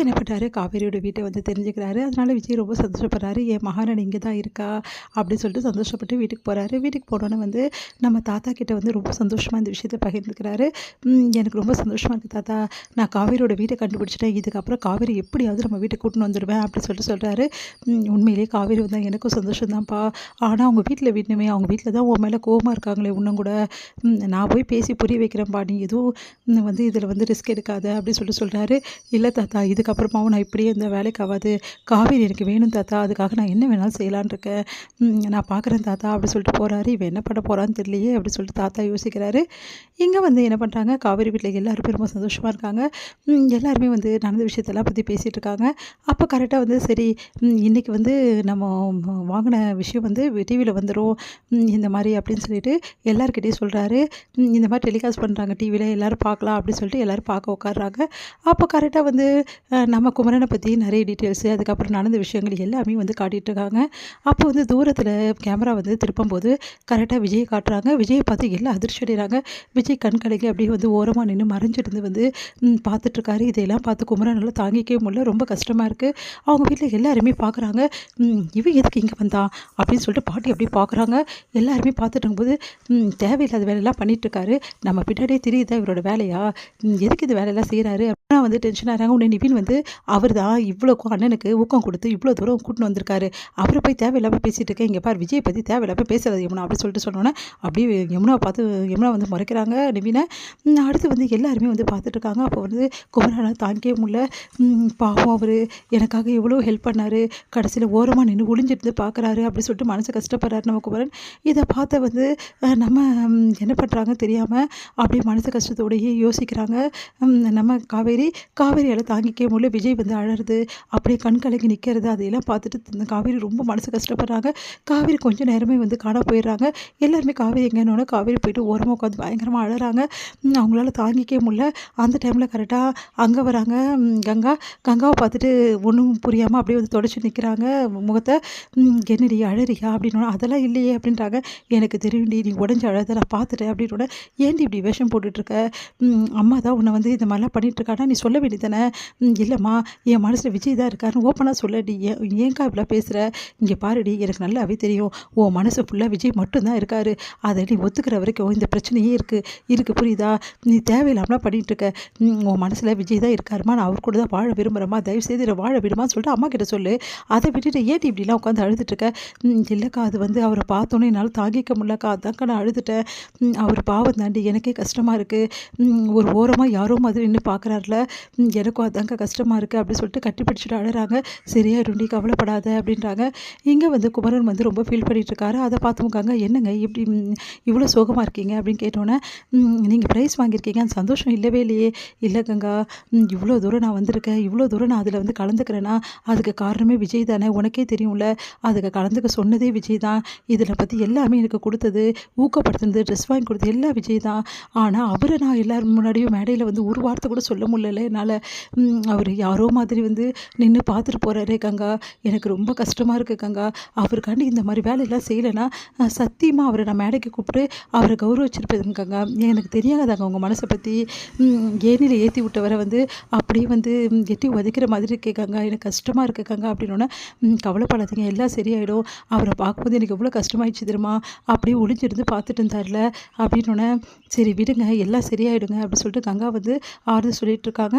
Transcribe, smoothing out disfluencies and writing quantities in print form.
என்ன பண்ணிட்டாரு, காவேரியோட வீட்ட வந்து தெரிஞ்சுக்கிறாரு. அதனால விஜய் ரொம்ப சந்தோஷப்படுறாரு. என் மகாராணி இங்க தான் இருக்கா அப்படின்னு சொல்லிட்டு சந்தோஷப்பட்டு வீட்டுக்கு போறாரு. வீட்டுக்கு போனோனே வந்து நம்ம தாத்தா கிட்ட வந்து ரொம்ப சந்தோஷமா இந்த விஷயத்த பகிர்ந்துக்கிறாரு. எனக்கு ரொம்ப சந்தோஷமா இருக்கு தாத்தா. நான் காவேரியோட வீட்ட கண்டுபிடிச்சிட்டேன். இதுக்கப்புறம் காவேரி எப்படியாவது நம்ம வீட்டுக்கு கூட்டின்னு வந்துடுவேன் அப்படின்னு சொல்லிட்டு சொல்றாரு. உண்மையிலேயே காவேரி வந்தா எனக்கும் சந்தோஷம் தான்ப்பா. ஆனா அவங்க வீட்ல விடணுமே, அவங்க வீட்ல தான் உன் மேல கோவமா இருக்காங்களே இன்னும் கூட. நான் போய் பேசி புரிய வைக்கிறேன்ப்பா. நீ எதுவும் வந்து இதில வந்து ரிஸ்க் எடுக்காத அப்படின்னு சொல்லிட்டு சொல்றாரு. இல்ல தாத்தா, இதுக்கப்புறமாவும் நான் இப்படியே இருந்தா வேலைக்கு ஆவாது. காவேரி எனக்கு வேணும் தாத்தா. அதுக்காக நான் என்ன வேணாலும் செய்யலான்னு இருக்கேன். நான் பார்க்குறேன் தாத்தா அப்படி சொல்லிட்டு போறாரு. இவன் என்ன பண்ண போறான்னு தெரியலையே அப்படி சொல்லிட்டு தாத்தா யோசிக்கிறாரு. இங்க வந்து என்ன பண்றாங்க, காவேரி வீட்ல எல்லாருமே ரொம்ப சந்தோஷமா இருக்காங்க. எல்லாருமே வந்து நடந்த விஷயத்தெல்லாம் பத்தி பேசிட்டு இருக்காங்க. அப்ப கரெக்ட்டா வந்து சரி, இன்னைக்கு வந்து நம்ம வாங்குன விஷயம் வந்து டிவில வந்துரும். இந்த மாரி அப்படின்னு சொல்லிட்டு எல்லார்கிட்டயும் சொல்றாரு. இந்த மாரி டெலிகாஸ்ட் பண்றாங்க டிவில, எல்லாரும் பார்க்கலாம் அப்படின்னு சொல்லிட்டு எல்லாரும் பார்க்க உட்கார்றாங்க. அப்போ கரெக்ட்டா வந்து நம்ம குமரன பத்தி நெறைய டீட்டெயில்ஸு, அதுக்கப்புறம் நடந்த விஷயங்கள் எல்லாமே வந்து காட்டிட்டு இருக்காங்க. அப்போ வந்து தூரத்தில கேமரா வந்து திருப்பும்போது கரெக்ட்டா விஜய காட்டுறாங்க. விஜய பார்த்து எல்லாம் அதிர்ச்சி அடைறாங்க. விஜய் கண் கலங்கி அப்படியே வந்து ஓரமா நின்னு மறைஞ்சிருந்து வந்து பார்த்துட்ருக்காரு. இதையெல்லாம் பார்த்து குமரனால தாங்கிக்கவே முடியல. ரொம்ப கஷ்டமா இருக்கு. அவங்க வீட்ல எல்லாருமே பார்க்குறாங்க. இவன் எதுக்கு இங்க வந்தா? அப்படின்னு சொல்லிட்டு பாட்டி அப்படியே பார்க்குறாங்க. எல்லாருமே பார்த்துட்டு இருக்கும்போது, தேவையில்லாத வேலையெல்லாம் பண்ணிட்டுருக்காரு. நம்ம பின்னாடியே திரியுதா இவரோட வேலையா? எதுக்கு இந்த வேலையெல்லாம் செய்றாரு? அப்படின்னா வந்து டென்ஷன் ஆகுறாங்க. உடனே நிவின் வந்து அவர் தான் இவ்வளோக்கும் அண்ணனுக்கு ஊக்கம் குடுத்து இவ்வளோ தூரம் கூட்டின்னு வந்திருக்காரு. அவர போய் தேவையில்லாம பேசிட்டு இருக்க. இங்க பாரு விஜய பத்தி தேவையில்லாம பேசாத யமுனா அப்படின்னு சொல்லிட்டு சொன்னோனே, அப்படியே யமுனாவ பார்த்து யமுனா வந்து முறைக்கிறாங்க நிவின. அடுத்து வந்து எல்லாருமே வந்து பார்த்துட்டுருக்காங்க. அப்போ வந்து குமரனால தாங்கிக்கவே முடியல. பாவம் அவரு எனக்காக எவ்வளோ ஹெல்ப் பண்ணாரு. கடைசியில ஓரமா நின்னு ஒளிஞ்சிருந்து பார்க்குறாரு அப்படின்னு சொல்லிட்டு மனசு கஷ்டப்படுறாரு நம்ம குமரன். இத பார்த்த வந்து நம்ம என்ன பண்றாங்கன்னு தெரியாம அப்படியே மனசு கஷ்டத்தோடயே யோசிக்கிறாங்க. நம்ம காவேரியால தாங்கிக்கவே முடியல. விஜய் வந்து அழறது, அப்படியே கண் கலங்கி நிற்கிறது அதையெல்லாம் பார்த்துட்டு காவேரி ரொம்ப மனசு கஷ்டப்படுறாங்க. காவேரி கொஞ்ச நேரமே வந்து காணாம போயிடுறாங்க. எல்லாருமே காவேரி எங்கன்னோன காவேரி போயிட்டு ஓரமா உட்காந்து பயங்கரமா அழறாங்க. அவங்களால தாங்கிக்கவே முடியல. அந்த டைம்ல கரெக்ட்டா அங்க வராங்க கங்காவ பார்த்துட்டு ஒண்ணும் புரியாம அப்படியே வந்து தொடச்சு நிற்கிறாங்க முகத்த. "என்னடி அழறியா?" அப்படின்னோன, "அதெல்லாம் இல்லையே" அப்படின்றாங்க. "எனக்கு தெரியும்டி நீ உடஞ்சு அழறத நான் பார்த்துட்டேன்" அப்படின்னோன, "ஏன்டி இப்படி வேஷம் போட்டுட்ருக்க? அம்மா தான் உன்ன வந்து இந்த மாதிரிலாம் பண்ணிட்டுருக்கானா நீ சொல்ல வேண்டியது தானே?" "இல்லம்மா, என் மனசுல விஜய் தான் இருக்காருன்னு ஓப்பனா சொல்லடி. ஏன்க்கா இப்படிலாம் பேசுற? இங்க பாருடி எனக்கு நல்லாவே தெரியும். உன் மனசு ஃபுல்லா விஜய் மட்டும் தான் இருக்காரு. அத நீ ஒத்துக்கிற வரைக்கும் இந்த பிரச்சனையே இருக்கு புரியுதா? நீ தேவையில்லாமலாம் பண்ணிட்டுருக்க. உன் மனசுல விஜய் தான் இருக்காரும்மா. நான் அவர் கூட தான் வாழ விரும்புறேம்மா. தயவுசெய்து என்ன வாழ விடுமான்னு சொல்லிட்டு அம்மாகிட்ட சொல்லு. அத விட்டுட்டு ஏன்டி இப்படிலாம் உட்காந்து அழுதுட்டுருக்க?" இல்லக்கா, அது வந்து அவர பார்த்தோன்னே என்னால தாங்கிக்க முடியலக்கா. அதான்க்கா நான் அழுதுட்டேன். அவர் பாவம் தாண்டி எனக்கே கஷ்டமா இருக்கு. ஒரு ஓரமா யாரோ மாதிரி நின்னு பார்க்குறாருல. எனக்கும் அதான்க்கா கஷ்டமா இருக்கு அப்படின்னு சொல்லிட்டு கட்டி பிடிச்சுட்டு அழறாங்க. "சரியாயிரும்டி கவலைப்படாத" அப்படின்றாங்க. இங்க வந்து குமரன் வந்து ரொம்ப ஃபீல் பண்ணிட்டு இருக்காரு. அத பார்த்தவங்க, "என்னங்க இப்படி இவ்வளோ சோகமா இருக்கீங்க?" அப்படின்னு கேட்டோனே, "நீங்க பிரைஸ் வாங்கியிருக்கீங்க. அந்த சந்தோஷம் இல்லவே இல்லையே." "இல்ல கங்கா, இவ்வளோ தூரம் நான் வந்திருக்கேன். இவ்வளோ தூரம் நான் அதில வந்து கலந்துக்கிறேன்னா, அதுக்கு காரணமே விஜய் தானே. உனக்கே தெரியும்ல. அதுக்கு கலந்துக்க சொன்னதே விஜய் தான். இதில பத்தி எல்லாமே எனக்கு குடுத்தது, ஊக்கப்படுத்துனது, ட்ரெஸ் வாங்கி குடுத்தது எல்லாம் விஜய் தான். ஆனா, அவர நான் எல்லார் முன்னாடியும் மேடையில வந்து ஒரு வார்த்தை கூட சொல்ல முடியல என்னால. அவரு யாரோ மாதிரி வந்து நின்னு பார்த்துட்டு போறாரே கங்கா. எனக்கு ரொம்ப கஷ்டமா இருக்கு கங்கா. அவருக்காண்டி இந்த மாரி வேலையெல்லாம் செய்யலன்னா, சத்தியமா அவர நான் மேடைக்கு கூப்பிட்டு அவர கௌரவிச்சிருப்பேன் கங்கா. எனக்கு தெரியாதாங்க உங்க மனச பத்தி. ஏணியில ஏத்தி விட்டவர வந்து அப்படியே வந்து எட்டி உதைக்கிற மாதிரி இருக்கே கங்கா. எனக்கு கஷ்டமா இருக்கு கங்கா" அப்படின்னோனே, கவலைப்படாதீங்க எல்லாம் சரியாயிடும். அவர பார்க்கும்போது எனக்கு எவ்வளோ கஷ்டமாயிடுச்சு தெரியுமா? அப்படியே ஒளிஞ்சிருந்து பார்த்துட்டு இருந்தார்ல" அப்படின்னோனே, "சரி விடுங்க எல்லாம் சரியாயிடுங்க" அப்படி சொல்லிட்டு கங்கா வந்து ஆறுதல் சொல்லிட்டு இருக்காங்க.